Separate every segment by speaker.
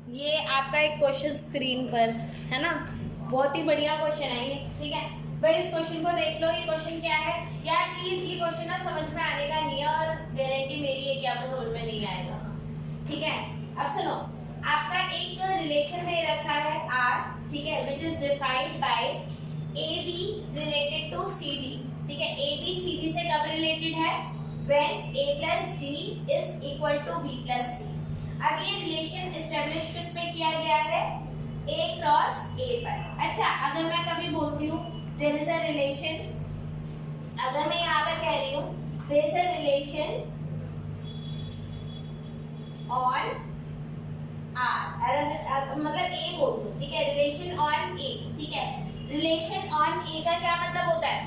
Speaker 1: ये आपका एक क्वेश्चन स्क्रीन पर है ना, बहुत ही बढ़िया क्वेश्चन है ये, ठीक है भाई। इस क्वेश्चन को देख लो। ये क्वेश्चन क्या है यार, प्लीज ये क्वेश्चन ना समझ में आने का नहीं है और गारंटी मेरी है कि आपको समझ में नहीं आएगा, ठीक है। अब सुनो, आपका एक रिलेशन दे रखा है R, ठीक है, which is defined by AB related to CD, ठीक है। AB CD से कब रिलेटेड है? when A plus D is equal to B plus C। अब ये रिलेशन एस्टेब्लिश किस पे किया गया है? A क्रॉस A पर। अच्छा, अगर मैं कभी बोलती हूँ देयर इज अ रिलेशन, अगर मैं यहाँ पर कह रही हूँ there is a relation on R, मतलब A बोल दो, ठीक है, रिलेशन ऑन A, ठीक है। रिलेशन ऑन A का क्या मतलब होता है?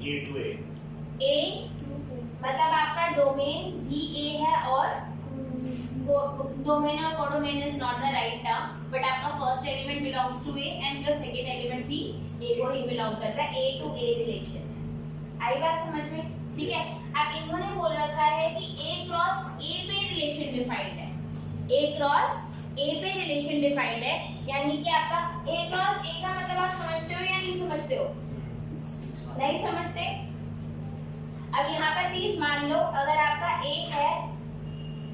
Speaker 2: A to A।
Speaker 1: A मतलब आपका डोमेन भी A है और डोमेन और codomain is not the right term, but आपका first element belongs to A and your second element भी A को ही बिलोंग करता है। A टू A रिलेशन, आई बात समझ में? ठीक है। अब इन्होंने बोल रखा है कि A क्रॉस A पे रिलेशन डिफाइंड है, A क्रॉस A पे रिलेशन डिफाइंड है, यानी कि आपका A क्रॉस A का मतलब आप समझते हो या नहीं समझते हो? नहीं समझते? अब यहाँ पर प्लीज मान लो, अगर आपका A है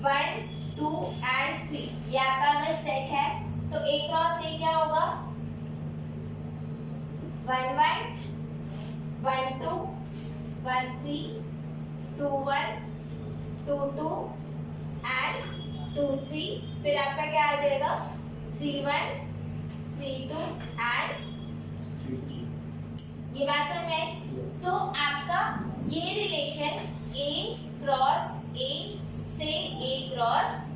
Speaker 1: 1 2 and 3, ये आपका अगर सेट है तो A क्रॉस A क्या होगा? 1 1 1 2 1 3 2 1 2 2 and 2 3, फिर आपका क्या आ जाएगा? 3 1 3 2 and
Speaker 2: 3 3।
Speaker 1: ये बात समझ में आई? तो आपका ये रिलेशन A क्रॉस A से A क्रॉस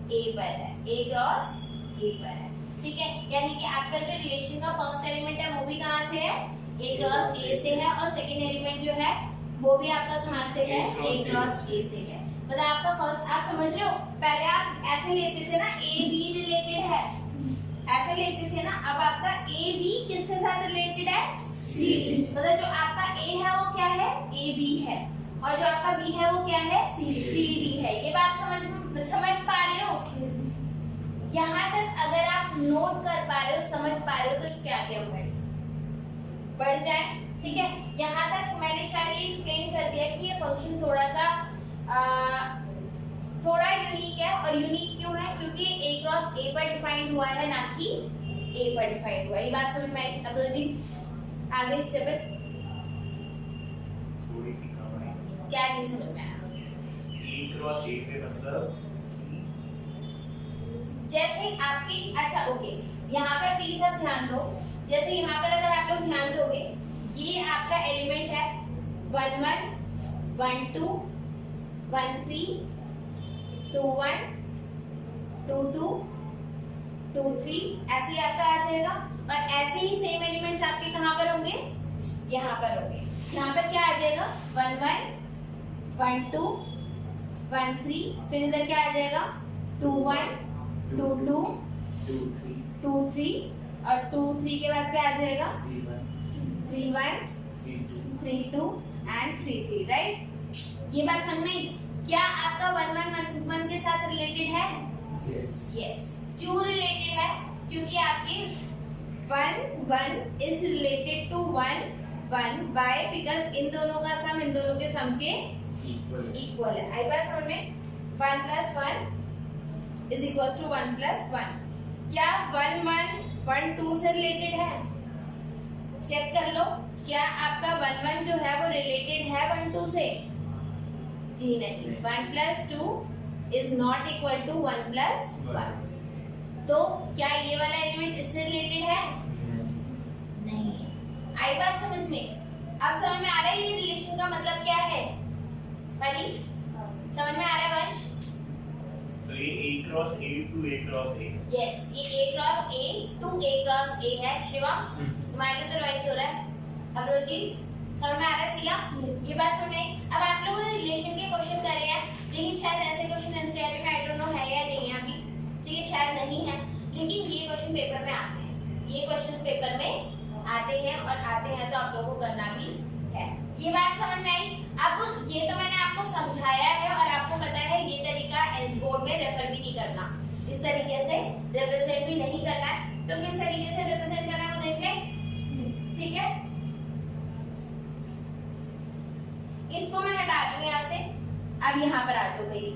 Speaker 1: A पर है, A क्रॉस A पर है, ठीक है। यानी कि आपका जो रिलेशन का फर्स्ट एलिमेंट है वो भी कहाँ से है? A क्रॉस A से है, और सेकंड एलिमेंट जो है वो भी आपका कहाँ से है? A क्रॉस A से है। मतलब आपका फर्स्ट, आप समझ रहे हो, पहले आप ऐसे लेते थे ना A B रिलेटेड है, ऐसे लेते थे ना, अब आपका A B किसके साथ रिलेटेड है? C D। मतलब जो आपका A है वो क्या है? A B है, और जो आपका B है वो क्या है? C D है। ये बात समझ पा रहे हो? यहाँ तक अगर आप नोट कर पा रहे हो, समझ पा रहे हो, तो इसके आगे हम बढ़ जाए, ठीक है। यहाँ तक मैंने शायद ये एक्सप्लेन कर दिया कि ये फंक्शन थोड़ा सा थोड़ा यूनिक है, और यूनिक क्यों है? क्योंकि A क्रॉस A पर डिफाइंड हुआ है, ना कि A पर डिफाइंड हुआ है। ये बात समझ में आई? अब जी आगे चले,
Speaker 2: थोड़ी सी कम है।
Speaker 1: क्या नहीं समझ में आया?
Speaker 2: A क्रॉस A पे मतलब
Speaker 1: जैसे आपकी, अच्छा ओके, यहाँ पर प्लीज आप ध्यान दो। जैसे यहाँ पर अगर आप लोग ध्यान दोगे, ये आपका एलिमेंट है 1 1 1 2 1 3 2 1 2 2 2 3, ऐसे ही आपका आ जाएगा। और ऐसे ही सेम एलिमेंट्स आपके कहाँ पर होंगे? यहाँ पर होंगे। यहाँ पर क्या आ जाएगा? 1 1 1 2 1 3, फिर इधर क्या आ जाएगा? 2 1 2 2 2 3, और 2 3 के बाद क्या आ जाएगा? 3 1 3 2 and 3 3, राइट? ये बात समझ में? क्या आपका 1 1 1 के साथ रिलेटेड है? यस। क्यों रिलेटेड है? क्योंकि आपके 1 1 is related to 1 1, why? Because इन दोनों का सम इन दोनों के सम के इक्वल है। आई बात समझ में? 1 plus 1 is equals to 1 plus 1। क्या 1 1 1 2 से रिलेटेड है? चेक कर लो, क्या आपका 1 1 जो है वो रिलेटेड है 1 2 से? जी नहीं। 1 plus 2 is not equal to 1 plus 1। तो क्या ये वाला एलिमेंट इससे रिलेटेड है? नहीं। आई बात समझ में? अब समझ में आ रहा है ये रिलेशन का मतलब क्या है? परी समझ में आ रहा है वंश?
Speaker 2: तो ये A cross A to A cross A।
Speaker 1: Yes, ये A cross A to A cross A है। शिवा तुम्हारे लिए तो राइज हो रहा है। अब रोजीत समझ में आ रहा है? सिया ये बात समझ में? अब आप लोगों ने रिलेशन के क्वेश्चन करे हैं, लेकिन शायद ऐसे क्वेश्चन एनसीईआरटी में आई डोंट नो है या नहीं है अभी, ठीक है, शायद नहीं है, लेकिन ये क्वेश्चन पेपर में आते हैं, ये क्वेश्चंस पेपर में आते हैं, और आते हैं तो आप लोगों को करना भी है। ये बात समझ में आई? अब ये तो मैंने आपको समझाया है और आपको पता है ये तरीका बोर्ड में रेफर भी नहीं करना, इस तरीके से रिप्रेजेंट भी नहीं करना है। तो किस तरीके से रिप्रेजेंट करना है वो देख लें, ठीक है। इसको मैं हटा दूं यहाँ से, अब यहाँ पर आ जाओ भाई।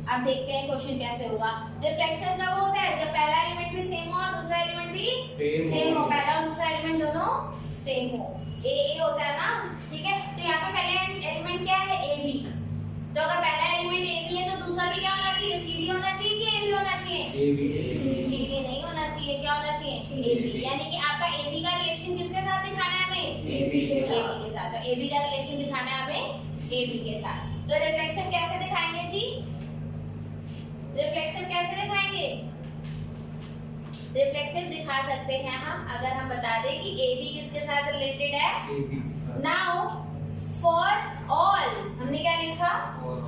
Speaker 1: अब देखते हैं क्वेश्चन कैसे होगा। रिफ्लेक्शन कब होता है? जब पहला एलिमेंट भी सेम हो और दूसरा एलिमेंट भी सेम हो। पहला और दूसरा एलिमेंट दोनों सेम हो, ए होता है ना, ठीक है। तो यहाँ पे पहले एलिमेंट क्या है? A B. तो अगर पहला एलिमेंट ए बी है तो दूसरा भी क्या होना चाहिए? सी डी होना चाहिए कि ए बी होना चाहिए?
Speaker 3: A B.
Speaker 1: सी डी नहीं होना चाहिए, क्या होना चाहिए? A B. यानी कि आपका ए बी का रिलेशन किसके साथ दिखाना है हमें?
Speaker 3: ए बी के साथ।
Speaker 1: ए बी के साथ। तो ए बी का रिलेशन दिखाना है हमें ए बी के साथ। तो रिफ्लेक्शन कैसे दिखाएंगे जी? रिफ्लेक्शन कैसे दिखाएंगे? रिफ्लेक्शन दिखा सकते हैं हम अगर हम बता दें कि ए बी किसके साथ रिलेटेड है।
Speaker 3: ए बी के साथ।
Speaker 1: नाउ फॉर ऑल हमने क्या लिखा?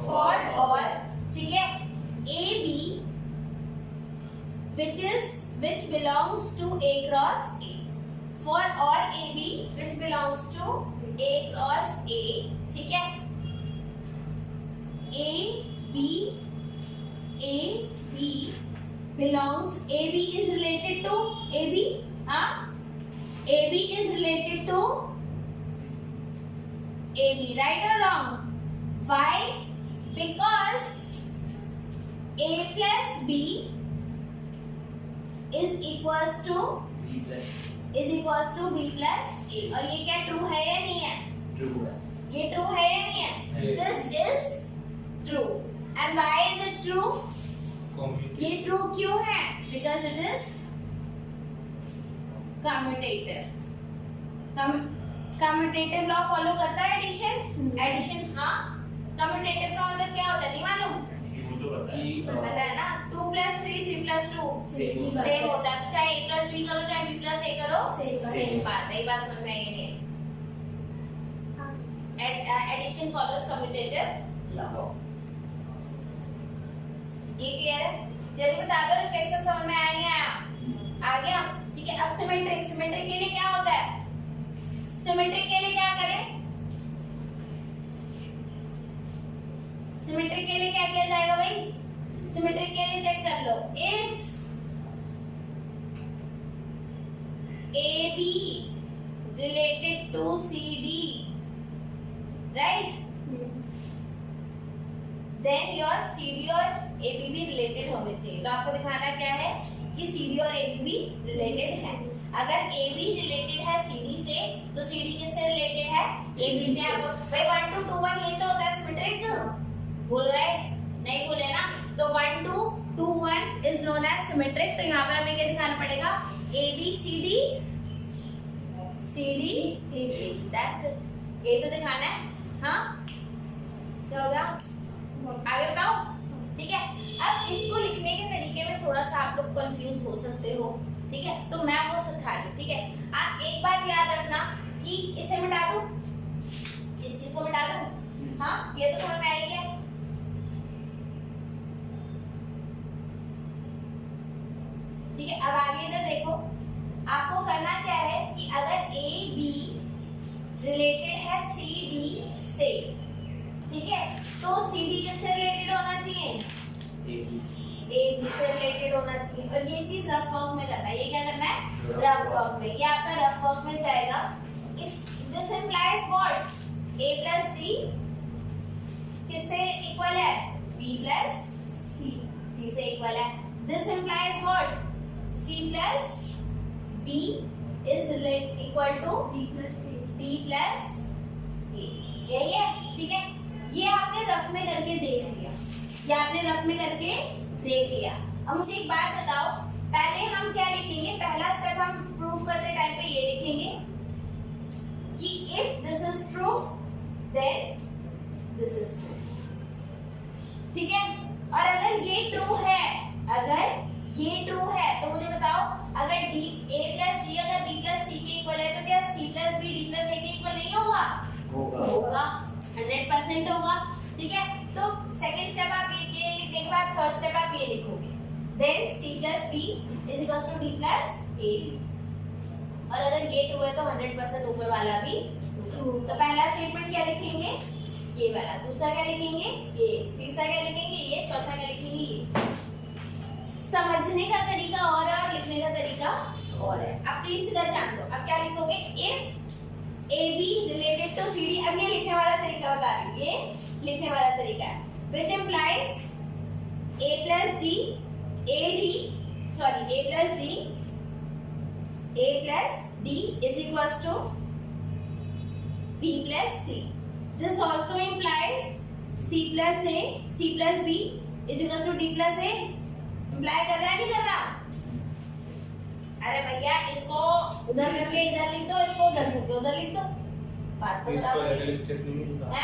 Speaker 1: फॉर ऑल, ठीक है। A B which belongs to A cross A. For all AB which belongs to A cross A, ठीक है। A B belongs, AB is related to AB, हाँ, AB is related to AB, right or wrong? Why? Because A plus B is equals to
Speaker 3: B plus
Speaker 1: B plus A। और ये क्या true है या नहीं है?
Speaker 3: ट्रू है।
Speaker 1: ये ट्रू है या नहीं है?
Speaker 3: Yes.
Speaker 1: This is true. And why is it true? ये ट्रू क्यों है? Because it is commutative. Commutative law follow करता है एडिशन? एडिशन हाँ। commutative का मतलब क्या होता है नहीं मालूम?
Speaker 2: वो तो पता है।
Speaker 1: पता है ना, 2 plus 3 3 plus 2
Speaker 3: Same होता है।
Speaker 1: सेम होता है। तो चाहे a plus b करो चाहे b plus a करो
Speaker 3: Same
Speaker 1: सेम बात है। ये बात समझ में आई नहीं? Addition follows commutative law. ये क्लियर है? जल्दी बता दो, रिफ्लेक्शन समझ में आया नहीं आया? आ गया, ठीक है। अब सिमेट्रिक, सिमेट्रिक के लिए क्या होता है? सिमेट्रिक के लिए क्या करें? सिमेट्रिक के लिए क्या किया जाएगा भाई? सिमेट्रिक के लिए चेक कर लो, if AB related to CD, right? Then your CD और AB भी रिलेटेड होने चाहिए। तो आपको दिखाना क्या है कि CD और AB भी रिलेटेड है। अगर AB रिलेटेड है CD से तो CD किससे रिलेटेड है? AB से। आपको भाई 1 to 2 1 यही तो होता है सिमेट्रिक। बोल रहे नहीं बोले ना? तो 1 2 2 1 इज नोन एज सिमेट्रिक। तो यहाँ पर हमें क्या दिखाना पड़ेगा? AB CD CD AB, that's it. यही तो दिखाना है, हाँ। क्या होगा? आगे बताओ, ठीक है। अब इसको लिखने के तरीके में थोड़ा सा आप लोग कंफ्यूज हो सकते हो, ठीक है। तो मैं वो सिखा रही हूँ, ठीक है। आप एक बात याद रखना कि इसे मिटा दो, इस चीज को मिटा दो, हाँ। ये तो समझ में आई है? ठीक है। अब आगे इधर देखो, आपको करना क्या है कि अगर ए बी रिलेटेड है सी डी से, ठीक है, तो सी डी किससे रिलेटेड होना चाहिए? ए बी से रिलेटेड होना चाहिए। और ये चीज रफ वर्क में करना है। ये क्या करना है? रफ वर्क में। ये आपका रफ वर्क में जाएगा। This implies what? A plus D किससे इक्वल है? बी प्लस सी से इक्वल है। This implies what? C plus B is equal to D plus A। यही है, ठीक है। ये आपने रफ में करके देख लिया, ये आपने रफ में करके देख लिया। अब मुझे एक बात बताओ, पहले हम क्या लिखेंगे? पहला स्टेप हम प्रूफ करते टाइम पे ये लिखेंगे कि if this is true then this is true, ठीक है। और अगर ये ट्रू है, अगर ये ट्रू है तो मुझे बताओ, अगर डी ए प्लस डी अगर बी प्लस सी के इक्वल है तो क्या C plus B D plus A के इक्वल नहीं होगा? होगा 100% होगा, ठीक है। तो सेकंड स्टेप आप ये लिखने के बाद थर्ड स्टेप आप ये लिखोगे, then C plus B is equal to D plus A B. और अगर ये ट्रू है तो 100% ऊपर वाला भी ट्रू। तो पहला स्टेटमेंट क्या लिखेंगे? ये वाला, दूसरा क्या लिखेंगे ये, तीसरा क्या लिखेंगे ये, चौथा क्या लिखेंगे ये। समझने का तरीका और है और लिखने का तरीका और है। अब प्लीज इधर ध्यान दो, अब क्या लिखोगे, if A B related to C D. अब ये लिखने वाला तरीका बता रही हूँ, ये लिखने वाला तरीका है, which implies A plus D A plus D is equals to B plus C. This also implies C plus B is equals to D plus A. Implies कर रहा है नहीं कर रहा? अरे भैया इसको उधर करके इधर लिख दो, इसको उधर करके उधर लिख दो, बात तो
Speaker 3: इसको
Speaker 1: बराबर
Speaker 3: अलग-अलग स्टेप नहीं लिखना
Speaker 1: है।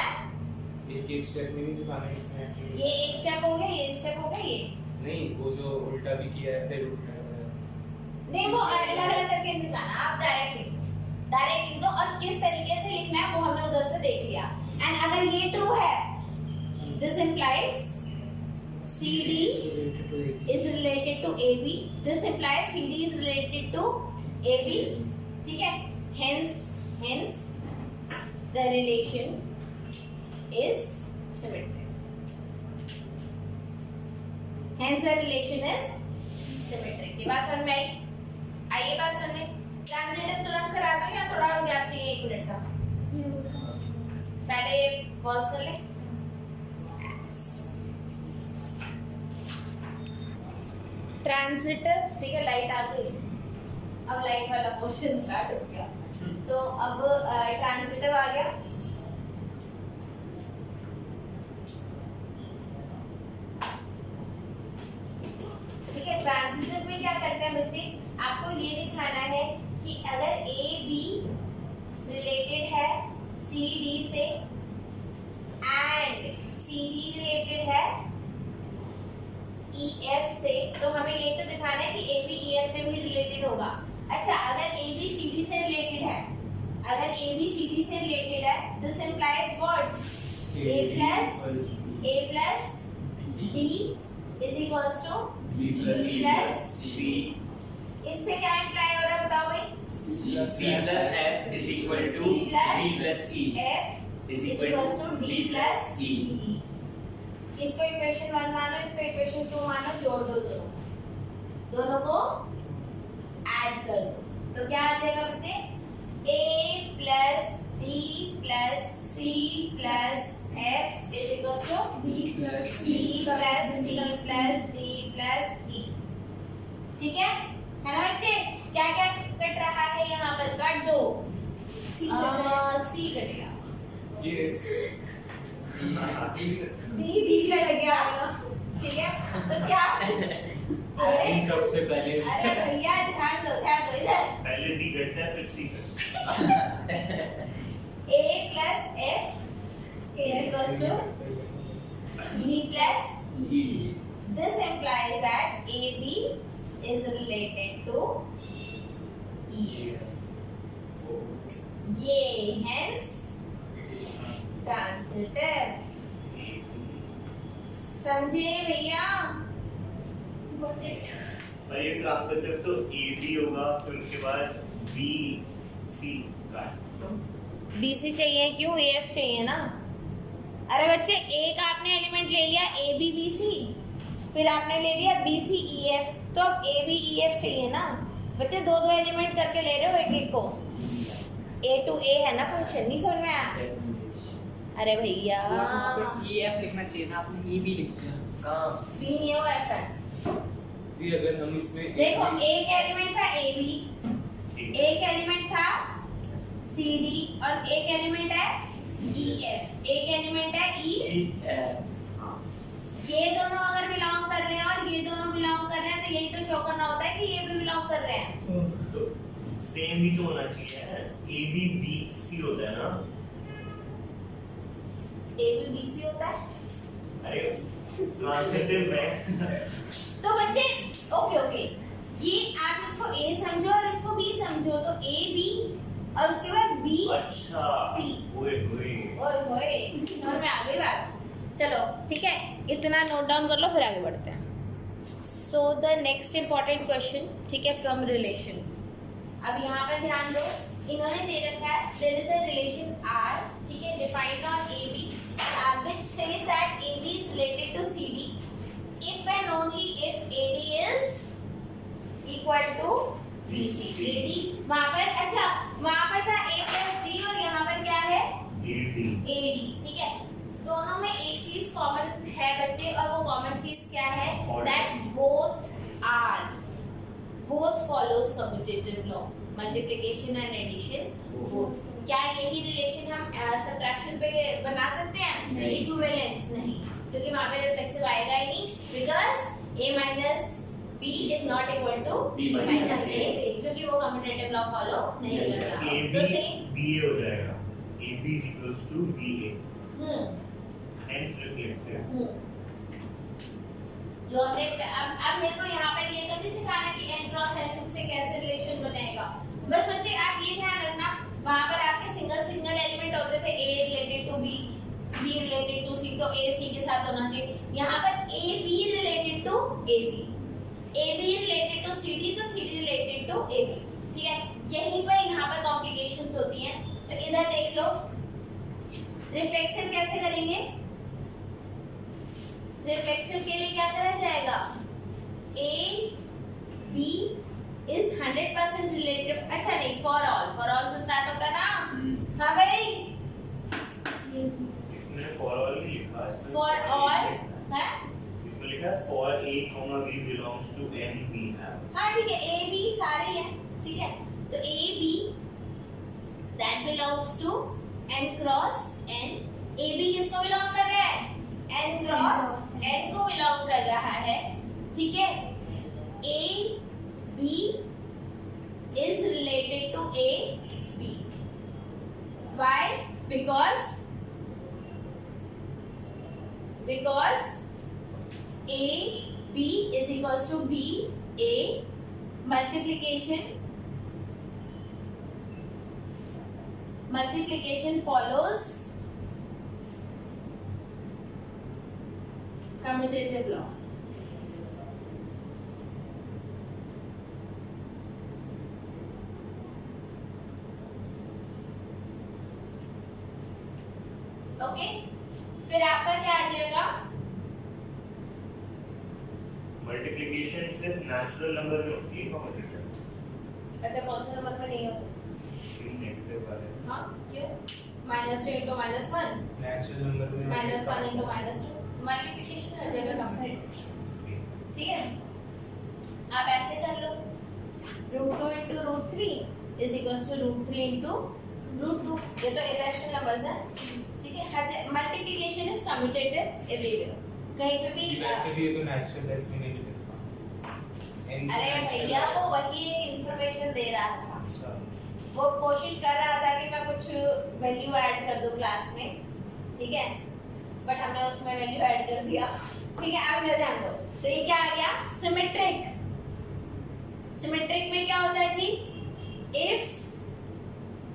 Speaker 3: एक स्टेप में नहीं लिखाना इसमें ऐसे ही।
Speaker 1: ये एक स्टेप हो गया, ये स्टेप हो गया, ये
Speaker 3: नहीं, वो जो उल्टा भी किया है फिर उल्टा है।
Speaker 1: नहीं, वो अलग अलग करके लिखाना, आप डायरेक्ट लिख दो और किस तरीके से लिखना है वो हमने उधर से देख लिया। एंड अगर ये ट्रू है, this implies CD is related to AB. This implies CD is related to AB. ठीक है? Hence the relation is symmetric. Hence the relation is symmetric. ये बात समझ में आई? आइए बात समझ में। ट्रांजिटिव तुरंत करा दो या थोड़ा गैप चाहिए 1 मिनट का? पहले पॉज कर ले। ट्रांजिटिव, ठीक है, लाइट आ गई, अब लाइट वाला पोर्शन स्टार्ट हो गया। तो अब ट्रांजिटिव आ गया, ठीक है। ट्रांजिटिव में क्या करते हैं बच्चे, आपको ये दिखाना है कि अगर ए बी रिलेटेड है सी डी से एंड सी डी रिलेटेड है EF से, तो हमें ये तो दिखाना है कि AB EF से भी रिलेटेड होगा। अच्छा, अगर AB CD से रिलेटेड है, अगर AB CD से रिलेटेड है, this implies what, A plus D is equals to B plus C। इससे क्या इंप्लाई हो रहा है बताओ भाई?
Speaker 4: C plus F is equal to B plus E
Speaker 1: F
Speaker 4: is
Speaker 1: is
Speaker 4: equal
Speaker 1: equals to D plus
Speaker 4: E।
Speaker 1: इसको equation 1 मानो, इसको इक्वेशन 2 मानो, जोड़ दो दोनों को ऐड कर दो, तो क्या आ जाएगा बच्चे, A plus D plus C plus F is equal to B plus C plus D plus D plus E। ठीक है ना बच्चे? क्या क्या कट रहा है यहाँ पर, काट दो। C कटेगा, डी कट गया, ठीक है। तो क्या,
Speaker 3: इन सबसे पहले
Speaker 1: अरे भैया ध्यान दो इधर,
Speaker 2: पहले डी कटता है फिर सी कटता
Speaker 1: A plus F is equals to B plus E. This implies that AB is related to EF. ये hence ट्रांजिटिव। समझे भैया?
Speaker 2: और ये ट्रांजिटिव तो ए बी होगा, फिर उसके बाद बी सी का
Speaker 1: BC चाहिए क्यों, AF चाहिए ना। अरे बच्चे, एक आपने एलिमेंट ले लिया ABBC, फिर आपने ले लिया BCEF, तो अब ABEF चाहिए ना बच्चे। दो एलिमेंट करके ले रहे हो एक को, A to A है ना फंक्शन, नहीं समझ में आया? अरे भैया
Speaker 5: EF लिखना चाहिए था, आपने EB लिख दिया।
Speaker 4: कहाँ?
Speaker 1: B नहीं है वो F है।
Speaker 3: भी अगर हम इसमें
Speaker 1: देखो, एक एलिमेंट था AB, एक एलिमेंट था CD और एक एलिमेंट है EF, एक एलिमेंट है E। ये दोनों अगर बिलोंग कर रहे हैं और ये दोनों बिलोंग कर रहे हैं, तो यही तो शो करना होता है कि ये भी बिलोंग कर रहे हैं।
Speaker 2: तो सेम ही तो होना चाहिए, ए बी बी सी होता है ना।
Speaker 1: ABBC होता है।
Speaker 2: अरे ट्रांजिटिव में
Speaker 1: तो बच्चे ओके, ये आप इसको A समझो और इसको B समझो, तो AB और उसके बाद B
Speaker 2: अच्छा
Speaker 1: C।
Speaker 2: ओए
Speaker 1: ओए समझ में आ गई बात। चलो ठीक है, इतना नोट डाउन कर लो, फिर आगे बढ़ते हैं। So the next important question, ठीक है, फ्रॉम रिलेशन। अब यहाँ पर ध्यान दो, इन्होंने दे रखा है there is a relation R, ठीक है, defined on AB which says that AB is related to CD if and only if AD is equal to BC. AD वहाँ पर अच्छा वहाँ पर था A plus D और यहाँ पर क्या है
Speaker 2: AD.
Speaker 1: AD, ठीक है। दोनों में एक चीज कॉमन है बच्चे, और वो कॉमन चीज क्या है? That both follows commutative law, multiplication and addition both. क्या यही रिलेशन हम सब्ट्रैक्शन पे बना सकते हैं? इक्विवेलेंस नहीं, क्योंकि वहाँ पे रिफ्लेक्सिव आएगा ही नहीं, because A minus B is not equal to B minus A, क्योंकि वो कम्यूटेटिव लॉ फॉलो नहीं करता। तो सेम
Speaker 2: BA हो जाएगा. AB is equals to BA. Hence reflexive.
Speaker 1: जो हमने अब मेरे को यहाँ पर ये तो नहीं सिखाना कि n क्रॉस n से कैसे रिलेशन बनेगा। बस बच्चे आप ये ध्यान रखना, वहाँ पर आपके सिंगल एलिमेंट होते थे, A related to B, B related to C, तो A C के साथ होना चाहिए। यहाँ पर A B related to AB, A B related to C D, तो C D related to A B, ठीक है। यहीं पर यहाँ पर कॉम्प्लिकेशंस होती हैं। तो इधर देख लो, रिफ्लेक्सिव कैसे करेंगे? रिफ्लेक्सिव के लिए क्या करा जाएगा? A B is 100% related. अच्छा नहीं, for all से स्टार्ट होता ना? हाँ भाई,
Speaker 2: इसमें for all नहीं लिखा है.
Speaker 1: for all है?
Speaker 2: इसमें लिखा है for A, B belongs to N we have.
Speaker 1: हाँ ठीक है, A B सारे हैं, ठीक है। तो A B that belongs to N cross N. A B किसको बिलोंग कर रहा है? N cross N को बिलोंग कर रहा है, ठीक है। A B is related to A B. Why? Because A B is equals to B A. Multiplication follows commutative law. Okay, फिर आपका क्या आ जाएगा?
Speaker 2: मल्टीप्लिकेशन से नेचुरल नंबर में होती है कॉम्प्लिकेशन.
Speaker 1: अच्छा, कौन सा नंबर का नहीं होता?
Speaker 2: नेगेटिव वाले.
Speaker 1: हाँ, क्यों? -2 into -1,
Speaker 3: नेचुरल नंबर में
Speaker 1: -1 into -2, मल्टीप्लिकेशन कर देगा कंप्लीट, ठीक है। आप ऐसे कर लो, √2 into √3 is equals to √3 into √2. ये तो इरेशनल नंबर्स हैं, ठीक है। हर मल्टीप्लिकेशन इज कम्यूटेटिव एवरीवेयर, कहीं पे भी।
Speaker 3: वैसे भी ये तो नेचुरल है, इसमें नहीं लिखा।
Speaker 1: अरे भैया, वो वही एक इंफॉर्मेशन दे रहा था,
Speaker 3: अच्छा,
Speaker 1: वो कोशिश कर रहा था कि मैं कुछ वैल्यू ऐड कर दूं क्लास में, ठीक है, बट हमने उसमें वैल्यू ऐड कर दिया, ठीक है। अब इधर ध्यान दो, तो ये क्या आ गया? सिमेट्रिक। सिमेट्रिक में क्या होता है जी? If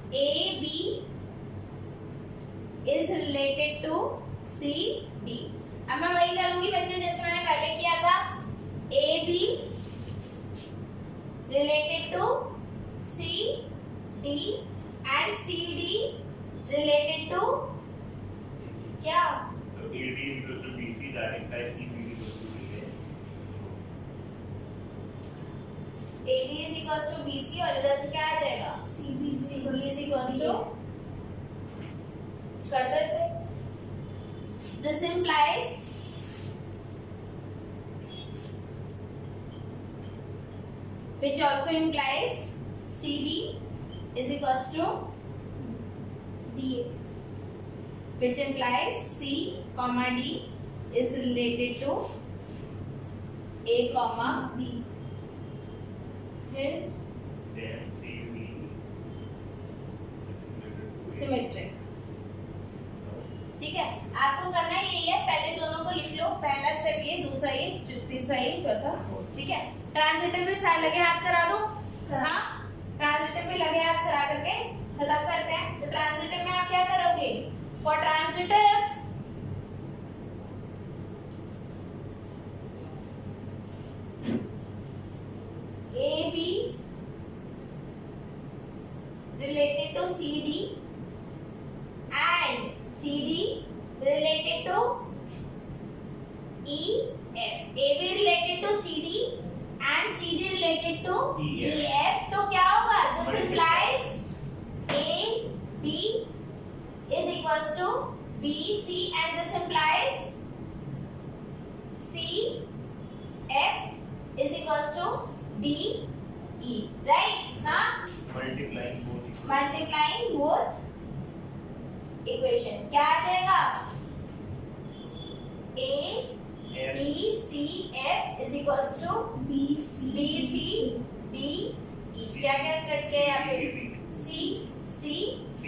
Speaker 1: A B is related to C D. अब मैं वही करूंगी बच्चे जैसे मैंने पहले किया था, A B related to C D and C D related to क्या?
Speaker 2: So AD is equals to BC, that implies CB is equals to BA.
Speaker 1: AD is equals to BC और इधर से क्या आ जाएगा? CB is equals to, कर दो इसे। This implies which also implies CB is equals to DA, which implies C comma D is related to A comma B. Hence
Speaker 2: Then CB
Speaker 1: symmetric, ठीक है। आपको करना यही है, पहले दोनों को लिख लो, पहला स्टेप ये, दूसरा ये, तीसरा ये, चौथा, ठीक है। ट्रांजिटिव भी सारे लगे हाथ करा दो, हाँ, ट्रांजिटिव भी लगे हाथ करा करके खत्म करते हैं। तो ट्रांजिटिव में आप क्या करोगे? For transitive A B related to CD and CD related E F. AB related to CD and CD related to
Speaker 2: EF.
Speaker 1: EF. तो क्या होगा? This
Speaker 2: Multiply.
Speaker 1: implies AB is equals to BC and this implies CF is equals to DE. Right? हाँ?
Speaker 2: Multiplying both.
Speaker 1: Multiplying both equation. क्या आ जाएगा? A
Speaker 2: F.
Speaker 1: B C F is equals to B C D E. क्या क्या करके यहाँ पे C C
Speaker 2: D.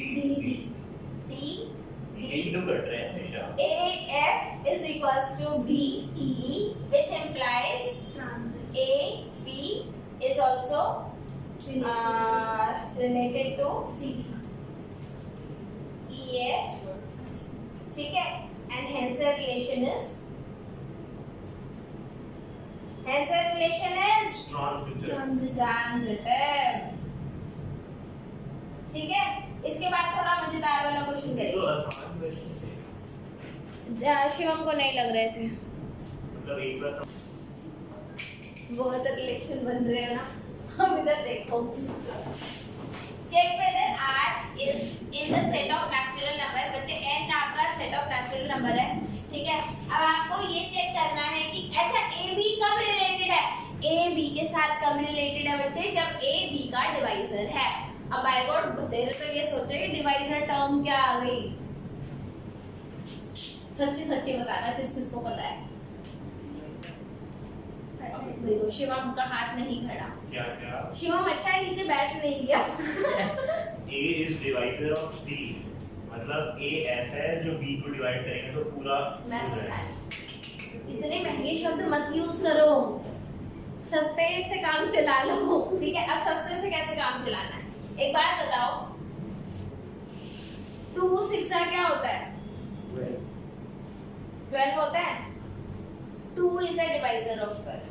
Speaker 1: D
Speaker 2: यही तो कट रहे हैं हमेशा.
Speaker 1: A F is equals to B E, which implies A B is also related to E F. ठीक है? And hence the relation is transitive. ठीक है? इसके बाद थोड़ा मजेदार वाला क्वेश्चन
Speaker 2: तो
Speaker 1: करेंगे.
Speaker 2: आसान क्वेश्चन है.
Speaker 1: शिवम को नहीं लग रहे थे.
Speaker 2: मतलब एक बार
Speaker 1: बहुत रिलेशन बन रहे हैं ना. हम इधर देखो. Check whether R is in the set of natural number. बच्चे n आपका set of natural number है. ठीक है? अब आपको ये चेक करना है कि अच्छा AB कब रिलेटेड है? AB के साथ कब रिलेटेड है बच्चे? जब AB का डिवाइजर है. अब बाय गॉड तेरे तो ये सोच रहे डिवाइजर टर्म क्या आ गई? सच्ची सच्ची बताना किस किस को पता है? देखो शिवम का हाथ नहीं खड़ा.
Speaker 2: क्या क्या?
Speaker 1: शिवम अच्छा है नीचे बैठ नहीं गया.
Speaker 2: A is divisor of B. मतलब A ऐसा है जो B को डिवाइड करेंगे तो पूरा
Speaker 1: मैं
Speaker 2: हो जाएगा.
Speaker 1: सिखाया. इतने महंगे शब्द मत यूज करो. सस्ते से काम चला लो. ठीक है? अब सस्ते से कैसे काम चलाना है? एक बात बताओ. 2 6 क्या होता है? 12 होता है. 2 is a divisor of 12.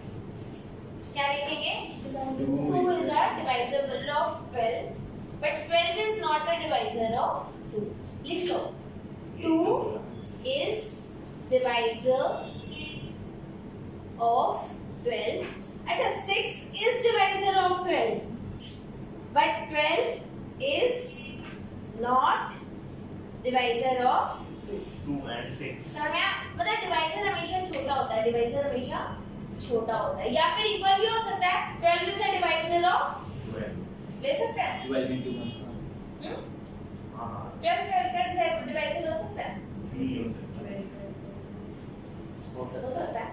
Speaker 1: क्या लिखेंगे? 2 is a divisor of 12, but 12 is not a divisor of 2. लिख लो. 2 is divisor of 12. अच्छा 6 is divisor of 12, but 12 is not divisor of
Speaker 2: 2 and 6.
Speaker 1: समझ में आया? मतलब डिवाइजर हमेशा छोटा होता है. डिवाइजर हमेशा छोटा होता है या फिर इक्वल भी हो सकता है. 12 is a divisor of
Speaker 2: 12.
Speaker 1: ले सकते हैं.
Speaker 4: 12 into 1.
Speaker 1: 12 का डिवाइजर हो सकता है.
Speaker 4: हो
Speaker 1: हो सकता है.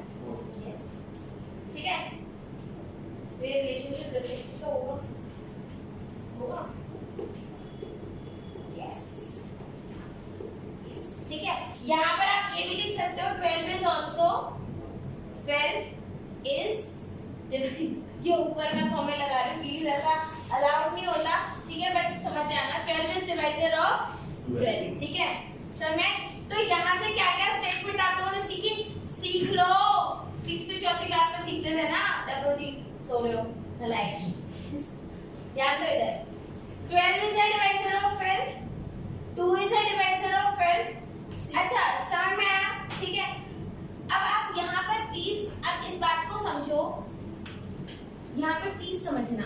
Speaker 1: Yes. ठीक है? तो ये रिलेशनशिप रिफ्लेक्स तो होगा. Yes. ठीक है? यहाँ पर आप ये भी लिख सकते हो 12 is also 12 is divisor. ये ऊपर मैं कॉमे लगा रही हूँ. प्लीज ऐसा अलाउड नहीं होता. ठीक है? बट समझ जाना 12 is divisor of 12. ठीक है? समय तो यहाँ से क्या क्या स्टेटमेंट आप लोगों ने सीखी? सीख लो. तीसरी चौथी क्लास में सीखते थे ना. डब्रो जी सो रहे हो. नलायक. ध्यान दो इधर. 12 is a divisor of 12. 2 is a divisor of 12. अच्छा समझ में आया. ठीक है? अब आप यहाँ पर प्लीज अब इस बात को समझो. यहाँ पे प्लीज समझना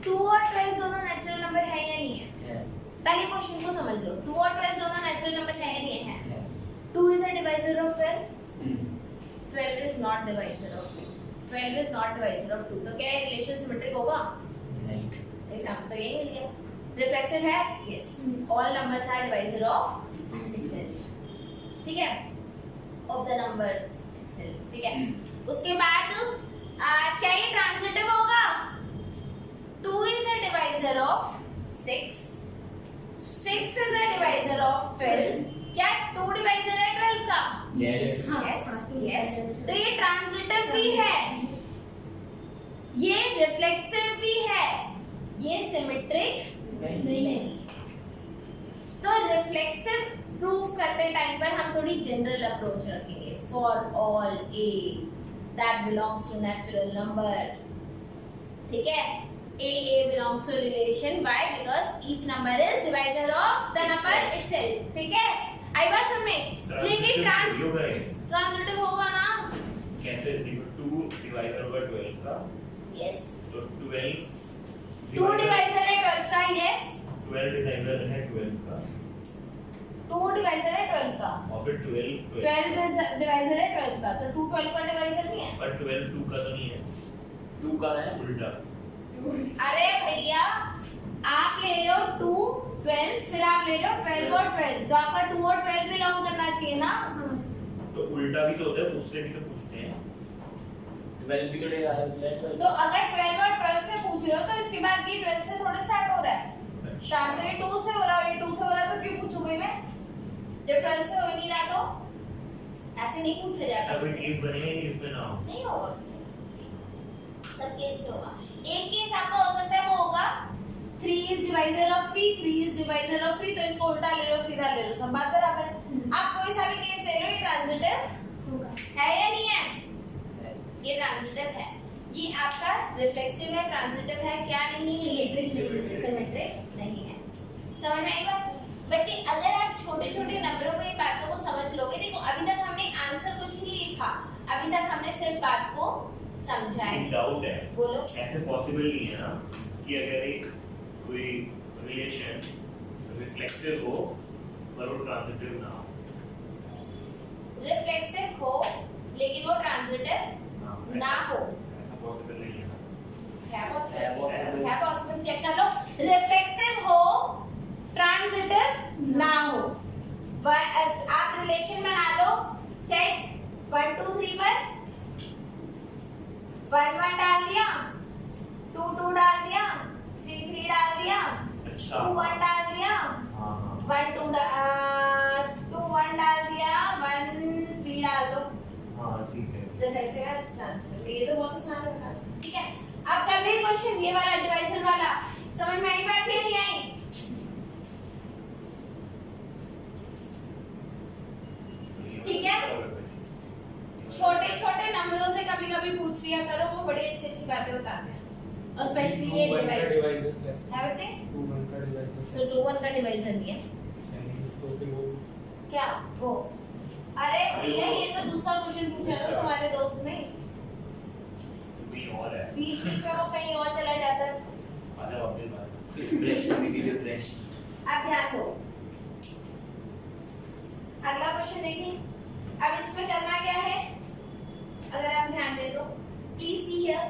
Speaker 1: 2 और 12 दोनों नेचुरल नंबर है या नहीं है? पहले क्वेश्चन को समझ लो. 2 और 12 दोनों नेचुरल नंबर है या नहीं है? 2 is a divisor of 12. 12 is not divisor of 2. 12 is not divisor of 2. तो क्या ये रिलेशन सिमेट्रिक होगा? एग्जांपल तो यही मिल गया. रिफ्लेक्शन है? Yes. All numbers are divisor of itself. ठीक है? Of the number itself. ठीक है? उसके बाद क्या ये ट्रांजिटिव होगा? 2 is a divisor of 6. 6 is a divisor of 12. क्या 2 डिवाइजर है 12 का?
Speaker 4: Yes.
Speaker 1: Yes. तो ये ट्रांजिटिव भी है. ये रिफ्लेक्सिव भी है. ये सिमेट्रिक नहीं है. तो रिफ्लेक्सिव प्रूव करते टाइम पर हम थोड़ी जनरल अप्रोच रखेंगे. For all a that belongs to natural number. ठीक है? a belongs to relation. Why? Because each number is divisor of the number itself. ठीक है? आई बात समझ में. लेकिन ट्रांजिटिव होगा ना.
Speaker 2: ऐसे देखो 2 डिवाइजर होगा 12 का,
Speaker 1: यस
Speaker 2: तो 12
Speaker 1: 2 डिवाइजर है 12 का, यस
Speaker 2: 12 डिवाइजर है 12 का,
Speaker 1: 2 डिवाइजर है 12 का,
Speaker 2: और फिर 12
Speaker 1: डिवाइजर है 12 का, तो 2 12 का डिवाइजर नहीं है।
Speaker 2: पर 12 2 का तो नहीं है,
Speaker 4: 2 का है
Speaker 2: उल्टा।
Speaker 1: अरे भैया आप ले रहे हो 2 12, फिर आप ले रहे हो 12 और 12, तो आपका 2 और 12 बिलोंग करना चाहिए ना।
Speaker 2: तो उल्टा भी तो होता है, उससे भी तो पूछते हैं।
Speaker 4: 12 भी तो डे आया है
Speaker 1: तो अगर 12 और 12 से पूछ रहे हो तो इसके बाद ये 12 से थोड़ा स्टार्ट हो रहा है। स्टार्ट तो ये 2 से हो रहा है, ये 2 से हो रहा है, तो क्यों पूछूं भाई मैं? जब 12 से हो ही नहीं रहा तो ऐसे नहीं पूछा जाता।
Speaker 2: ऐसा कोई केस बनेगा नहीं इसमें ना हो।
Speaker 1: नहीं होगा बच्चे, सब केस में होगा। एक केस आपका हो सकता है, वो होगा 3 is divisor of 3, 3 is divisor of 3, तो इसको उल्टा ले लो सीधा ले लो, सब बात बराबर है। आप कोई सा भी केस ले लो, ये ट्रांजिटिव है या नहीं है? ये ट्रांजिटिव है। ये आपका रिफ्लेक्सिव है, ट्रांजिटिव है, क्या नहीं है? सिमेट्रिक नहीं है। समझ में आई बात? बच्चे अगर आप छोटे-छोटे नंबरों में इन बातों को समझ लोगे, देखो अभी तक हमने आंसर कुछ नहीं लिखा, अभी तक हमने सिर्फ बात को समझा है।
Speaker 2: एक डाउट है,
Speaker 1: बोलो।
Speaker 2: ऐसे पॉसिबल नहीं है ना कि अगर एक कोई रिलेशन रिफ्लेक्सिव हो पर वो ट्रांजिटिव ना हो।
Speaker 1: रिफ्लेक्सिव हो लेकिन वो ट्रांजिटिव ना हो,
Speaker 2: ऐसा पॉसिबल नहीं है ना।
Speaker 1: क्या
Speaker 4: है
Speaker 1: पॉसिबल?
Speaker 4: possible।
Speaker 1: क्या पॉसिबल? चेक कर लो। रिफ्लेक्सिव हो, ट्रांजिटिव ना हो। आप रिलेशन बना लो, सेट 1 2 3 पर 1 1 डाल दिया, 2 2 डाल दिया, 3 3 डाल दिया,
Speaker 2: अच्छा
Speaker 1: 2 1 डाल दिया,
Speaker 2: हाँ हाँ
Speaker 1: 1 2 2 1 डाल दिया, 1 3 डाल दो।
Speaker 2: हाँ ठीक है।
Speaker 1: रिफ्लेक्सिव है, ट्रांजिटिव। ये तो बहुत आसान होगा, ठीक है। अब कर ले क्वेश्चन ये वाला डिवाइजर वाला, समझ में आई बात या नहीं आई? ठीक है। छोटे-छोटे नंबरों से कभी-कभी पूछ लिया करो, वो बड़ी अच्छी-अच्छी बातें बताते हैं, और स्पेशली ये डिवाइस
Speaker 3: डिवाइजर कैसे?
Speaker 1: है बच्चे।
Speaker 3: 2 1 का डिवाइजर
Speaker 1: तो 2 1 का डिवाइजर नहीं है
Speaker 3: तो फिर वो
Speaker 1: क्या वो? अरे भैया ये तो दूसरा क्वेश्चन पूछा था तुम्हारे दोस्त ने,
Speaker 2: कोई और है।
Speaker 1: बीच में वो कहीं और चला जाता है।
Speaker 2: आजा वापस बात।
Speaker 4: फ्रेश वीडियो फ्रेश
Speaker 1: अब ध्यान दो, अगला क्वेश्चन देखिए। अब इसमें करना क्या है, अगर आप ध्यान दे तो प्लीज सी हियर।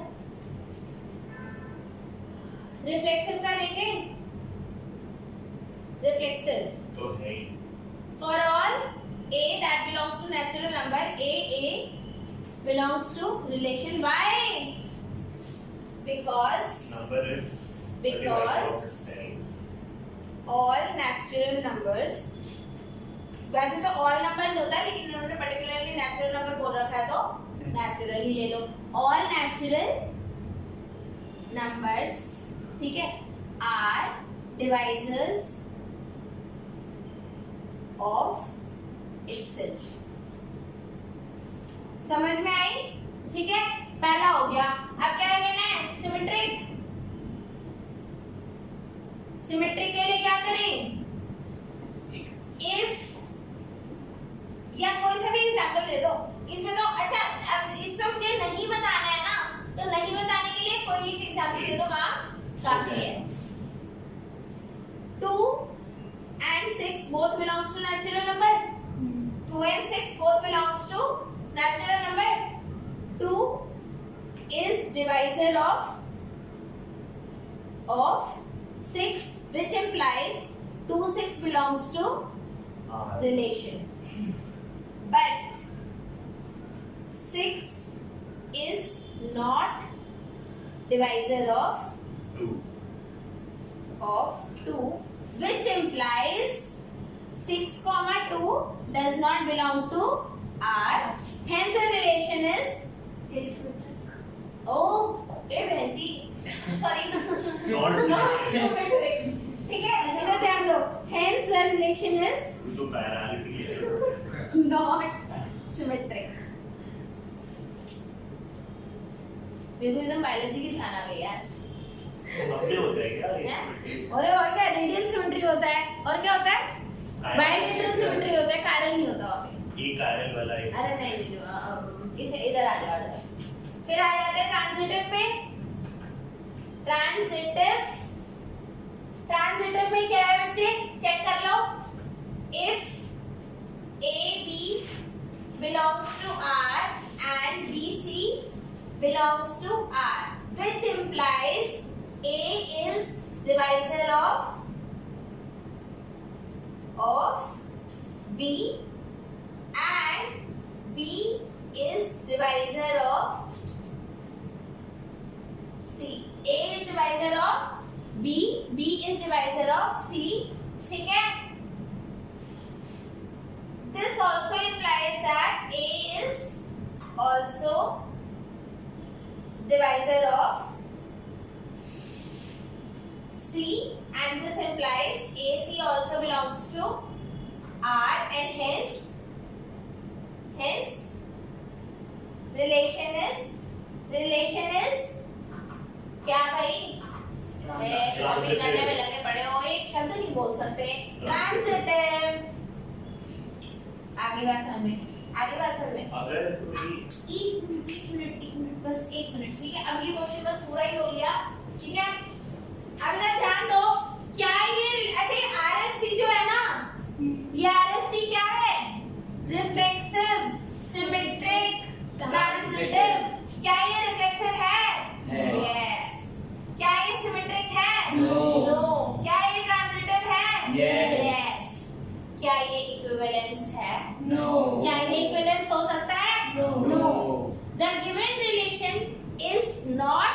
Speaker 1: रिफ्लेक्सिव का देखें, रिफ्लेक्सिव
Speaker 2: तो है ही।
Speaker 1: for all a that belongs to natural number, a belongs to relation. Why? Because
Speaker 2: Number is
Speaker 1: Because- all natural numbers, वैसे तो all numbers होता है, लेकिन उन्होंने particularly natural number बोल रखा है, तो natural ही ले लो। all natural numbers, ठीक है, are divisors of itself। समझ में आई? ठीक है, पहला हो गया। अब क्या लेना है? सिमेट्रिक। सिमेट्रिक के लिए क्या करें? इफ या कोई सा भी एग्जांपल दे दो इसमें। तो अच्छा, अब इसमें मुझे नहीं बताना है ना, तो नहीं बताने के लिए कोई एक एग्जांपल दे दो, काम काफी है। 2 and 6 both belongs to natural number. 2 and 6 both belongs to natural number. 2 is divisor of 6, which implies 2 6 belongs to relation. But 6 is not divisor of 2, which implies 6, 2 does not belong to R. Hence the relation is asymmetric. Oh, बहन जी, sorry. Symmetric. ठीक है, इधर ध्यान दो। Hence the relation is
Speaker 2: तो पैरालिटी है।
Speaker 1: not symmetric. मेरे को एकदम बायोलॉजी की ध्यान आ गई यार।
Speaker 2: सबमें होता है क्या ये?
Speaker 1: और क्या रेडियल सिमेट्री होता है, और क्या होता है? बायलेटरल सिमेट्री होता है, कायरल नहीं होता वहाँ पे।
Speaker 2: ये कायरल वाला है।
Speaker 1: अरे नहीं, इसे इधर आ जाओ। फिर आ जाते हैं ट्रांजिटिव पे। ट्रांजिटिव में क्या है बच्चे, चेक कर लो। If AB belongs to R and BC belongs to R, which implies A is divisor of B and B is divisor of C. A is divisor of B is divisor of C. ठीक है? This also implies that A is also divisor of C, and this implies AC also belongs to R, and hence relation is क्या भाई? Copy करने में लगे पड़े हो, एक शब्द नहीं बोल सकते। ट्रांजिटिव। आगे बात समझ में।
Speaker 2: अगर कोई
Speaker 1: एक मिनट बस एक मिनट, ठीक है? अब ये क्वेश्चन बस पूरा ही हो गया, ठीक है? अब ना ध्यान दो, क्या ये अच्छा ये RST जो है ना, ये RST क्या है? Reflexive, symmetric, transitive. क्या ये रिफ्लेक्सिव है?
Speaker 4: Yes.
Speaker 1: क्या ये सिमेट्रिक है?
Speaker 4: No.
Speaker 1: क्या ये ट्रांजिटिव है?
Speaker 4: Yes.
Speaker 1: क्या ये इक्विवेलेंस है?
Speaker 4: No.
Speaker 1: क्या ये इक्विवेलेंस हो सकता है?
Speaker 4: No.
Speaker 1: The given relation is not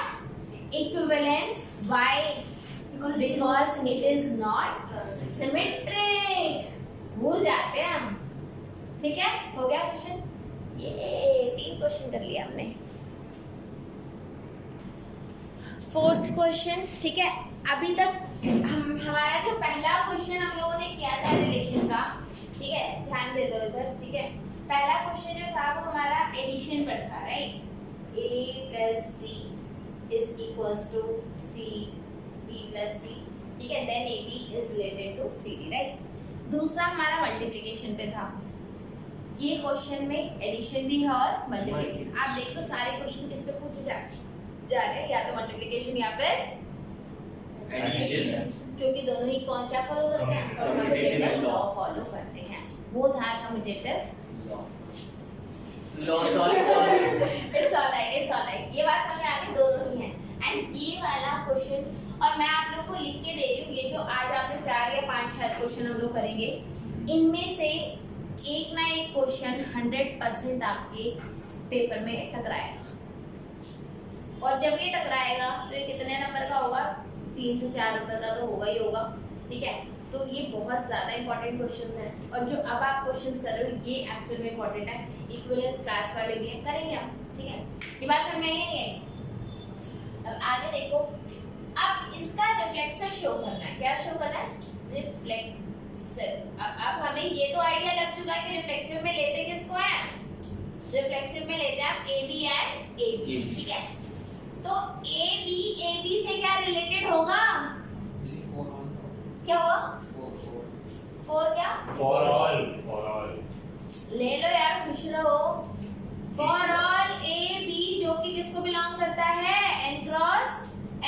Speaker 1: equivalence. Why? Because it is not symmetric. भूल जाते हैं हम, ठीक है? हो गया क्वेश्चन? ये 3 क्वेश्चन कर लिया हमने। 4th क्वेश्चन, ठीक है? अभी तक हमारा जो पहला क्वेश्चन हम लोगों ने किया था रिलेशन का, ठीक है? ध्यान दे दो इधर, ठीक है? पहला क्वेश्चन जो था वो हमारा एडिशन पर था, right? A plus D is equals to C, B plus C, ठीक है? Then AB is related to CD, right? दूसरा हमारा मल्टीप्लिकेशन पे था। ये क्वेश्चन में एडिशन भी है और मल्टीप्लिकेशन। आप देख लो सारे क्वेश्चन किस पे पूछे जा रहे हैं, या तो मल्टीप्लिकेशन या फिर
Speaker 4: Addition.
Speaker 1: क्योंकि दोनों ही कौन क्या फॉलो करते हैं? कम्यूटेटिव लॉ फॉलो करते हैं। Both are commutative
Speaker 4: No, sorry.
Speaker 1: It's alright. ये बात समझ आ गई, दोनों ही हैं। एंड ये वाला क्वेश्चन, और मैं आप लोगों को लिख के दे रही हूँ, ये जो आज आपने 4 या 5 शायद क्वेश्चन हम लोग करेंगे, इनमें से एक ना एक क्वेश्चन 100% आपके पेपर में टकराएगा। और जब ये टकराएगा तो ये कितने नंबर का होगा? 3 से 4 नंबर का तो होगा ही होगा, ठीक है? तो ये बहुत ज़्यादा इंपॉर्टेंट क्वेश्चंस हैं, और जो अब आप क्वेश्चंस कर रहे हो ये एक्चुअल में इंपॉर्टेंट है। इक्विवेलेंस क्लास वाले भी हैं, करेंगे हम, ठीक है? ये बात समझ में आई है? अब आगे देखो, अब इसका रिफ्लेक्सिव शो करना है। क्या शो करना है? रिफ्लेक्सिव। अब हमें ये तो आइडिया लग चुका है कि रिफ्लेक्सिव में लेते किसको है? रिफ्लेक्सिव में लेते हैं आप AB एंड AB, ठीक है? तो AB से क्या रिलेटेड होगा? क्या हुआ? 4 क्या?
Speaker 2: for all
Speaker 1: ले लो यार, खुश रहो। फॉर ऑल AB जो कि किसको बिलोंग करता है? N क्रॉस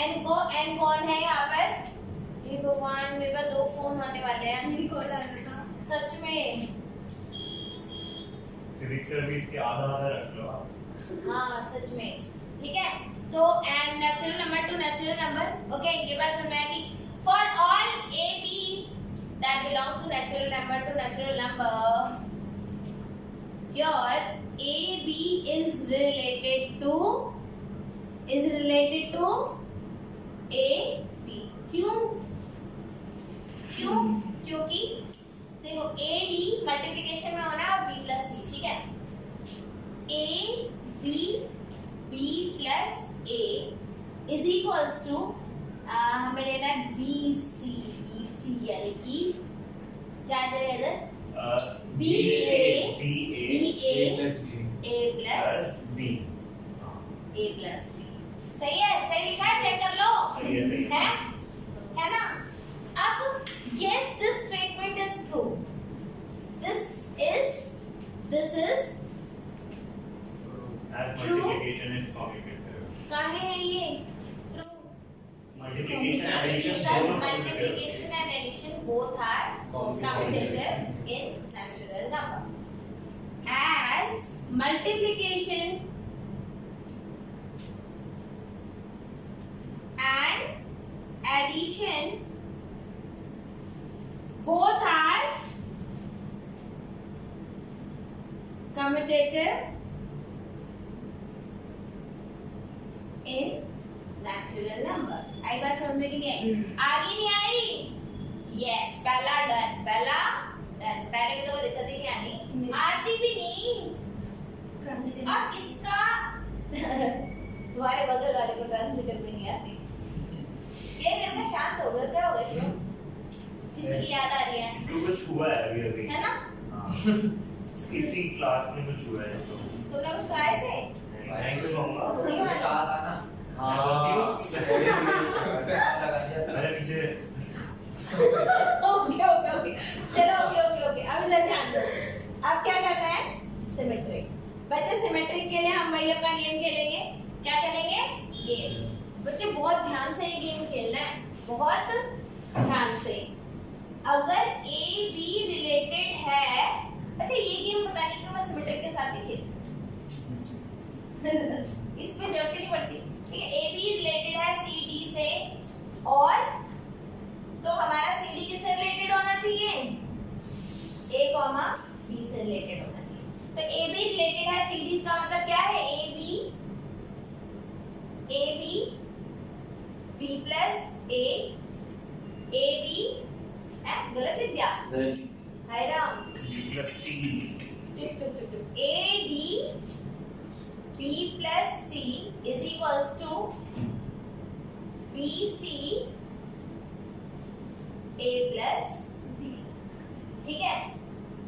Speaker 1: N को। N कौन है यहाँ पर? ये भगवान, मेरे पास 2 फोन आने वाले हैं। सच में।
Speaker 2: फिजिक्स में भी इसके आधा रख लो आप।
Speaker 1: हाँ सच में, ठीक है? तो and natural number two natural number, okay? ये बात समझ में आएगी। For all AB that belongs to natural number, your AB is related to AB. क्यों? क्योंकि देखो AD मल्टीप्लिकेशन में होना है और B plus C, ठीक है? B plus A is equals to हमें लेना है BC यानी कि क्या आ जाएगा इधर? BA
Speaker 3: plus B.
Speaker 1: A plus
Speaker 2: B।
Speaker 1: सही है? सही लिखा है? चेक कर लो।
Speaker 2: सही है।
Speaker 1: है ना? अब yes, this statement is true. This is
Speaker 2: as
Speaker 1: True.
Speaker 2: multiplication is commutative.
Speaker 1: काहे है ये true
Speaker 2: Multiplication and addition
Speaker 1: because
Speaker 2: both are commutative.
Speaker 1: multiplication and addition both are commutative in natural number. As multiplication and addition both are commutative in natural number. आई बात समझ में कि नहीं आई? आगे नहीं आई? यस, पहला डन, पहला डन। पहले में तो कोई दिक्कत ही नहीं आनी, आती भी नहीं। अब इसका तुम्हारे बगल वाले को ट्रांजिटिव भी नहीं आती। ये लड़का शांत हो गया, क्या हो गया शिव? किसकी याद आ रही है?
Speaker 2: इसको कुछ हुआ है अभी अभी।
Speaker 1: है ना?
Speaker 2: हाँ। किसी क्लास में कुछ हुआ है तो।
Speaker 1: तुमने कुछ कहा इसे?
Speaker 2: मैं क्यों कहूँगा?
Speaker 1: नहीं माना?
Speaker 2: मेरे पीछे
Speaker 1: ओके ओके ओके चलो ओके ओके ओके अब इधर ध्यान दो। अब क्या करना है? सिमेट्रिक। बच्चे सिमेट्रिक के लिए हम वही अपना गेम खेलेंगे। क्या खेलेंगे? गेम। बच्चे बहुत ध्यान से ये गेम खेलना है, बहुत ध्यान से। अगर ए बी रिलेटेड है, अच्छा ये गेम पता नहीं क्यों मैं सिमेट्रिक के साथ ही खेलती हूँ। इसमें जरूरत नहीं पड़ती। ठीक है, ए बी रिलेटेड है सी डी से, और तो हमारा सी डी किससे रिलेटेड होना चाहिए? ए कॉमा बी से रिलेटेड होना चाहिए। तो ए बी रिलेटेड है सी डी, इसका मतलब क्या है? A B B plus A B, गलत लिख दिया? हाय राम,
Speaker 2: प्लस सी
Speaker 1: चुप चुप चुप चुप। A D B plus C is equals to B C A plus B. ठीक है,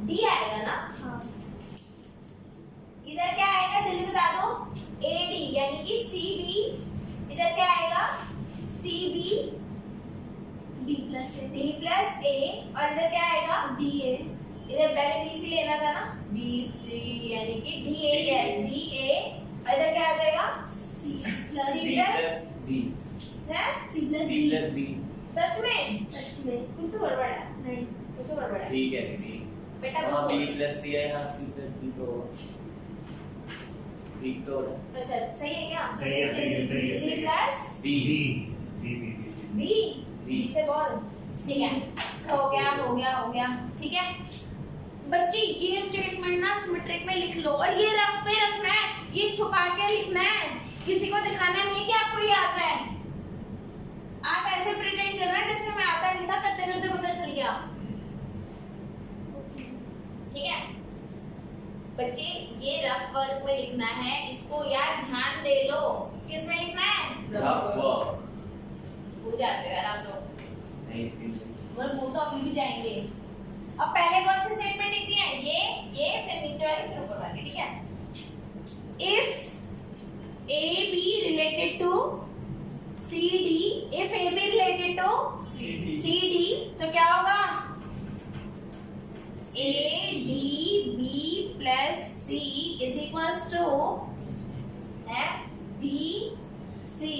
Speaker 1: डी आएगा ना?
Speaker 6: हाँ।
Speaker 1: इधर क्या आएगा जल्दी बता दो? ए डी यानी कि सी बी। इधर क्या आएगा? C B
Speaker 6: D plus A
Speaker 1: D plus A, और इधर क्या आएगा?
Speaker 6: डी ए
Speaker 1: इधर पहले बी सी लेना था ना, बी सी यानी कि D A, yes D A, और इधर क्या आ जाएगा?
Speaker 6: सी
Speaker 1: सी
Speaker 6: प्लस
Speaker 1: प्लस है?
Speaker 6: C plus
Speaker 4: C
Speaker 6: B.
Speaker 4: Plus B.
Speaker 1: सच में?
Speaker 6: सच में
Speaker 1: कुछ तो गड़बड़ है,
Speaker 6: नहीं।
Speaker 1: कुछ तो गड़बड़ है
Speaker 4: ठीक है दीदी।
Speaker 1: बेटा।
Speaker 4: हाँ
Speaker 1: कुछ
Speaker 4: बी
Speaker 1: तो
Speaker 4: प्लस सी है, यहाँ सी प्लस बी तो ठीक तो हो रहा है।
Speaker 1: अच्छा सही है क्या?
Speaker 2: सही है, सही है, सही है,
Speaker 1: सी
Speaker 2: सही है।
Speaker 1: Plus
Speaker 4: B
Speaker 2: B
Speaker 1: B, B से बोल। ठीक है, हो गया हो गया हो गया। ठीक है बच्चे, ये स्टेटमेंट ना सिमेट्रिक में लिख लो, और ये रफ पे रखना है, ये छुपा के लिखना है, किसी को दिखाना नहीं है कि आपको ये आता है। आप ऐसे प्रिटेंड करना है जैसे मैं आता नहीं था, करते करते पता चल गया। ठीक है बच्चे, ये रफ वर्क में लिखना है, इसको यार ध्यान दे लो। किस में लिखना है?
Speaker 4: Rough work.
Speaker 1: भूल जाते हो यार आप लोग,
Speaker 4: नहीं ठीक है।
Speaker 1: और भूल तो अभी भी जाएंगे। अब पहले कौन सी स्टेटमेंट लिखती है? ये फिर नीचे वाली फिर ऊपर वाली। ठीक है, if A B related to C D, if A B related to C D, तो क्या होगा? A D B plus C is equals to B C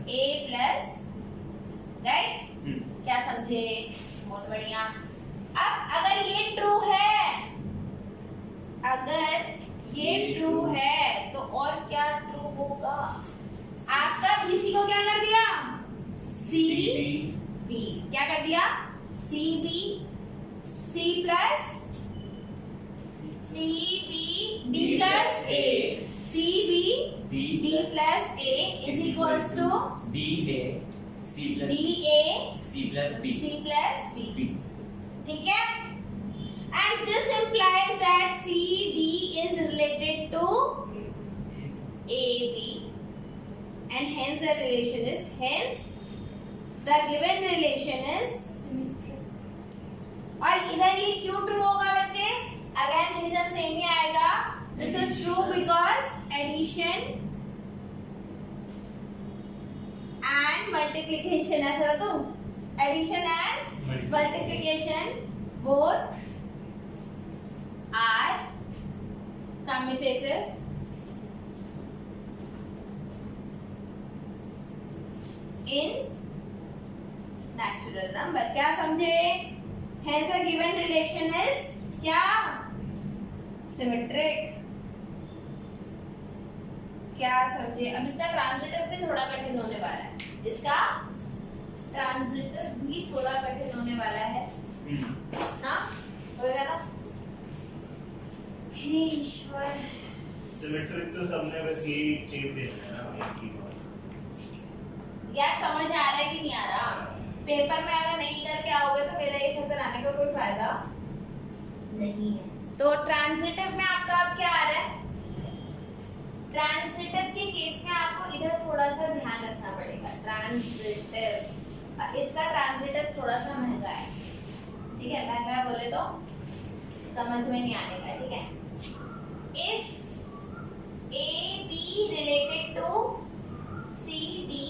Speaker 1: A plus, right? क्या समझे? बहुत बढ़िया। अब अगर ये ट्रू है, अगर ये ट्रू है तो और क्या ट्रू होगा? आपका बीसी को क्या कर दिया? C B. क्या कर दिया? C B, C plus C B D plus A, C B D plus A is equals to
Speaker 4: D A C plus
Speaker 1: D A
Speaker 4: C plus B.
Speaker 1: C plus B.
Speaker 4: B.
Speaker 1: ठीक है, and this implies that CD is related to AB, and hence the relation is, hence the given relation is
Speaker 6: symmetric.
Speaker 1: और इधर ये क्यों true होगा बच्चे? Again reason same ही आएगा। This is true because addition and multiplication, ऐसा कर दूं? Addition and multiplication both are commutative in natural number. क्या समझे? Hence a given relation is क्या? सिमेट्रिक। क्या समझे? अब इसका ट्रांजिटिव भी थोड़ा कठिन होने वाला है। इसका ट्रांजिटिव भी थोड़ा कठिन होने वाला है। हाँ, होएगा ना? हे ईश्वर।
Speaker 2: सिमेट्रिक तो सबने बस यही शेप देना है ना, एक ही बात।
Speaker 1: यार समझ आ रहा है कि नहीं आ रहा? पेपर में अगर नहीं करके आओगे तो मेरा ये सब बनाने का कोई फायदा नहीं है। तो ट्रांजिटिव में आपका अब क्या आ रहा है? ट्रांजिटिव के केस में आपको इधर थोड़ा सा ध्यान रखना पड़ेगा। ट्रांजिटिव, इसका ट्रांजिटिव थोड़ा सा महंगा है, ठीक है? महंगा बोले तो समझ में नहीं आने का, ठीक है? If A B related to C D,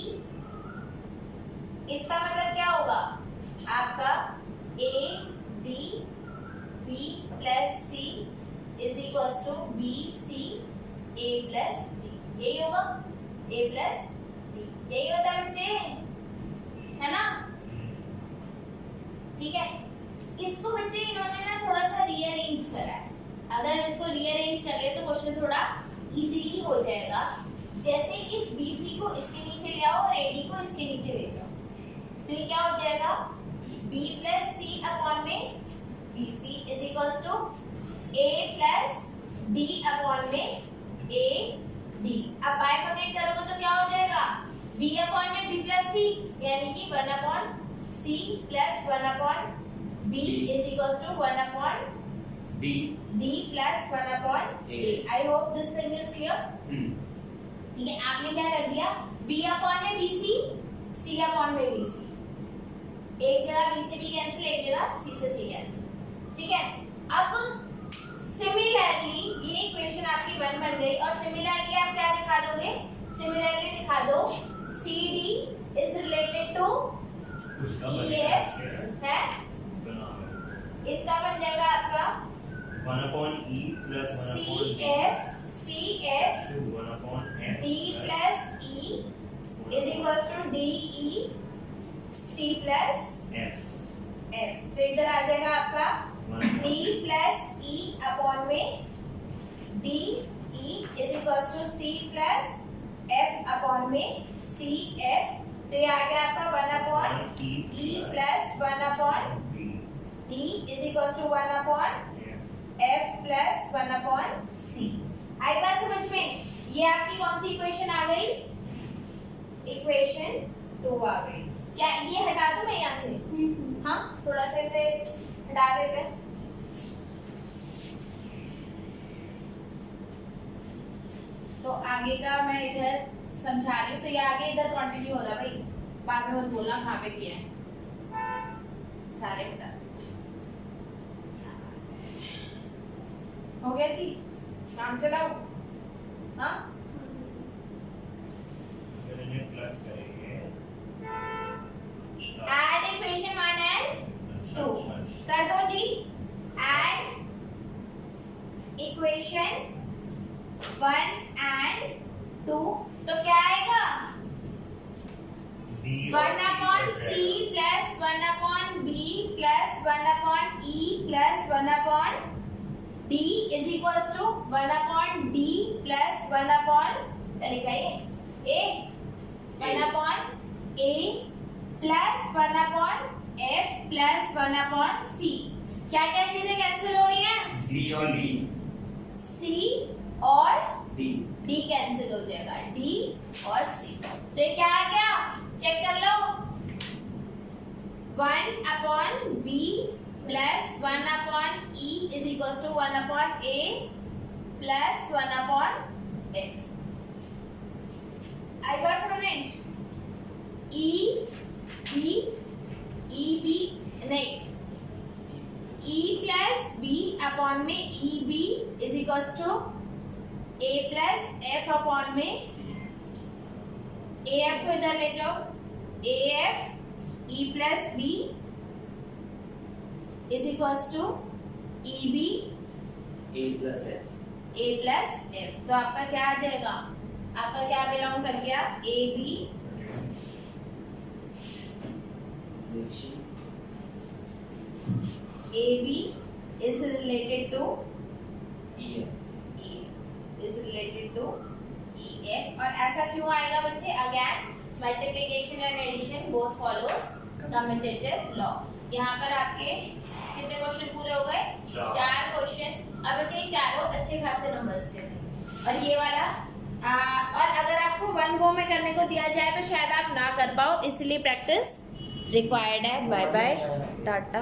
Speaker 1: इसका मतलब क्या होगा? आपका A D B plus C is equal to B C A plus D, यही होगा? ए प्लस डी, यही होता है बच्चे, है ना? ठीक है। इसको बच्चे इन्होंने ना थोड़ा सा रीअरेंज करा है। अगर हम इसको रीअरेंज कर ले तो क्वेश्चन थोड़ा इजीली हो जाएगा। जैसे इस BC को इसके नीचे ले आओ और AD को इसके नीचे ले जाओ, तो ये क्या हो जाएगा? B प्लस सी अपॉन में BC is equal to A plus D upon में AD। अब बाइफर्केट करोगे तो क्या हो जाएगा? B अपॉन में B प्लस C, यानी कि 1 upon C plus 1 upon B is equal to 1 upon
Speaker 4: D
Speaker 1: plus 1 upon A। I hope this thing is clear. ठीक है, आपने क्या कर दिया? B अपॉन में BC, C अपॉन में BC, एक जगह B से B कैंसिल, एक जगह C से C कैंसिल, ठीक है? अब सिमिलरली ये इक्वेशन आपकी 1 बन गई, और सिमिलरली आप क्या दिखा दोगे? सिमिलरली दिखा दो CD is related to EF है, इसका बन जाएगा आपका
Speaker 2: 1 upon E plus 1 upon D,
Speaker 1: CF
Speaker 2: 1 upon F
Speaker 1: D plus E is equals to DE C plus
Speaker 2: F।
Speaker 1: F। तो इधर आ जाएगा आपका D plus E अपॉन में DE is equals to C plus F upon में CF। तो ये आ गया आपका 1 upon E plus 1 upon D is equals to 1 upon F plus 1 upon C। आई बात समझ में? ये आपकी कौन सी इक्वेशन आ गई? इक्वेशन 2 आ गई। क्या ये हटा दूं मैं यहाँ से? हाँ, थोड़ा सा इसे हटा देते हैं। तो आगे का मैं इधर समझा रही हूँ, तो ये आगे इधर कंटिन्यू हो रहा है भाई, बाद में मत बोलना कहाँ पे किया है, सारे हटा। हो गया जी, काम चलाओ। हाँ,
Speaker 2: प्लस करेंगे
Speaker 1: ऐड इक्वेशन 1 एंड 2 कर दो जी। ऐड इक्वेशन 1 एंड 2, तो क्या आएगा? 1 upon C plus 1 upon B plus 1 upon E plus 1 upon D is equals to 1 upon D plus 1 upon, क्या लिखा है A, 1 upon A plus 1 upon F plus 1 upon C। क्या क्या चीजें कैंसिल हो रही हैं?
Speaker 4: C और D,
Speaker 1: C और
Speaker 4: D
Speaker 1: D कैंसिल हो जाएगा, D और C। तो ये क्या आ गया? चेक कर लो। 1 upon B plus 1 upon E is equal to 1 upon A plus 1 upon F। आई बात समझ में? E B नहीं, E प्लस B अपॉन में E B is equal to A plus F upon में AF को इधर ले जाओ, AF E plus B is equals to EB
Speaker 4: A plus F
Speaker 1: A plus F, तो आपका क्या आ जाएगा, आपका क्या बिलोंग कर गया, A B is related to is related to EF। और ऐसा क्यों आएगा बच्चे, again multiplication and addition both follows commutative law. यहाँ पर आपके कितने क्वेश्चन पूरे हो गए, 4 क्वेश्चन। अब बच्चे ये चारों अच्छे खासे नंबर्स के थे, और ये वाला और अगर आपको 1 गो में करने को दिया जाए तो शायद आप ना कर पाओ, इसलिए प्रैक्टिस रिक्वायर्ड है। Bye bye, Tata.